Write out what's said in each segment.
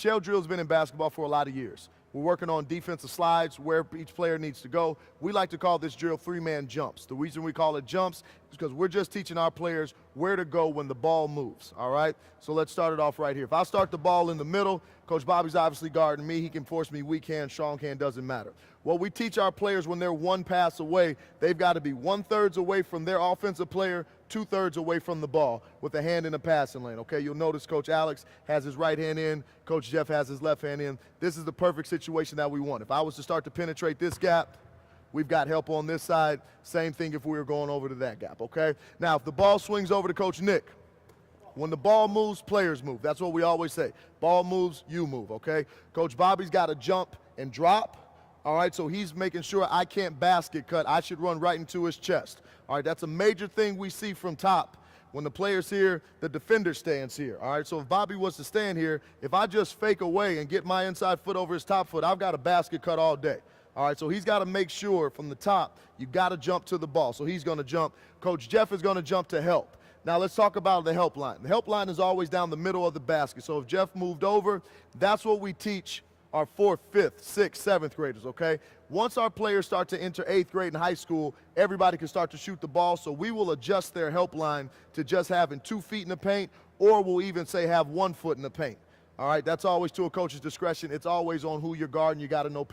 shell drill has been in basketball for a lot of years. We're working on defensive slides, where each player needs to go. We like to call this drill three-man jumps. The reason we call it jumps is because we're just teaching our players where to go when the ball moves, all right? So let's start it off right here. If I start the ball in the middle, Coach Bobby's obviously guarding me. He can force me weak hand, strong hand, doesn't matter. What we teach our players when they're one pass away, they've got to be 1/3 away from their offensive player, 2/3 away from the ball with a hand in the passing lane, okay? You'll notice Coach Alex has his right hand in, Coach Jeff has his left hand in. This is the perfect situation that we want. If I was to start to penetrate this gap, we've got help on this side. Same thing if we were going over to that gap, okay? Now, if the ball swings over to Coach Nick, when the ball moves, players move. That's what we always say. Ball moves, you move, okay? Coach Bobby's got to jump and drop. All right, so he's making sure I can't basket cut. I should run right into his chest. All right, that's a major thing we see from top. When the player's here, the defender stands here. All right, so if Bobby was to stand here, if I just fake away and get my inside foot over his top foot, I've got a basket cut all day. All right, so he's got to make sure from the top, you got to jump to the ball. So he's going to jump. Coach Jeff is going to jump to help. Now let's talk about the help line. The help line is always down the middle of the basket. So if Jeff moved over, that's what we teach our 4th, 5th, 6th, 7th graders, okay? Once our players start to enter 8th grade in high school, everybody can start to shoot the ball, so we will adjust their help line to just having 2 feet in the paint, or we'll even say have 1 foot in the paint. All right, that's always to a coach's discretion. It's always on who you're guarding. You got to know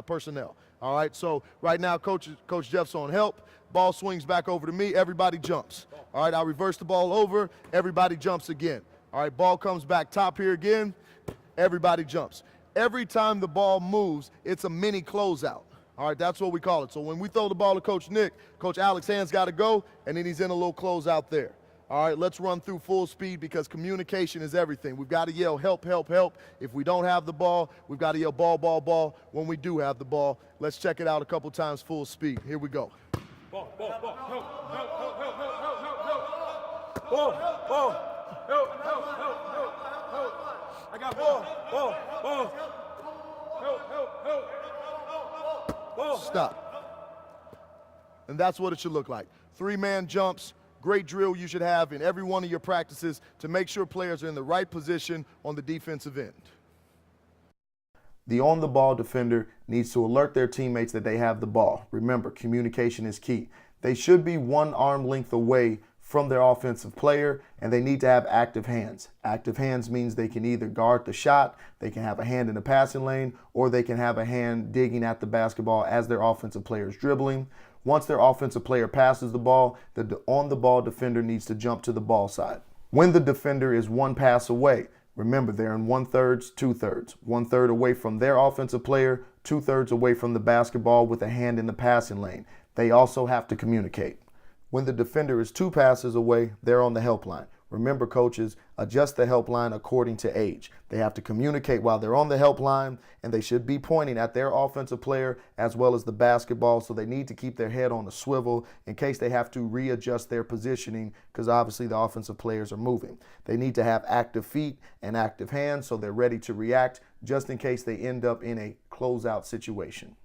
personnel. All right, so right now Coach Jeff's on help. Ball swings back over to me. Everybody jumps. All right, I'll reverse the ball over. Everybody jumps again. All right, ball comes back top here again. Everybody jumps. Every time the ball moves, it's a mini closeout. All right, that's what we call it. So when we throw the ball to Coach Nick, Coach Alex's hands got to go, and then he's in a little closeout there. All right, let's run through full speed because communication is everything. We've got to yell help, help, help. If we don't have the ball, we've got to yell ball, ball, ball when we do have the ball. Let's check it out a couple times full speed. Here we go. Ball, ball, ball, help, help, help, help, help, help, help. Ball, ball, help, help, help, help, help. I got ball, ball, ball. Help, help, help. Ball. Stop. And that's what it should look like. 3-man jumps. Great drill you should have in every one of your practices to make sure players are in the right position on the defensive end. The on-the-ball defender needs to alert their teammates that they have the ball. Remember, communication is key. They should be 1 arm length away from their offensive player, and they need to have active hands. Active hands means they can either guard the shot, they can have a hand in the passing lane, or they can have a hand digging at the basketball as their offensive player is dribbling. Once their offensive player passes the ball, the on-the-ball defender needs to jump to the ball side. When the defender is 1 pass away, remember they're in 1/3, 2/3. 1/3 away from their offensive player, 2/3 away from the basketball with a hand in the passing lane. They also have to communicate. When the defender is 2 passes away, they're on the help line. Remember, coaches, adjust the help line according to age. They have to communicate while they're on the help line, and they should be pointing at their offensive player as well as the basketball, so they need to keep their head on a swivel in case they have to readjust their positioning because obviously the offensive players are moving. They need to have active feet and active hands so they're ready to react just in case they end up in a closeout situation.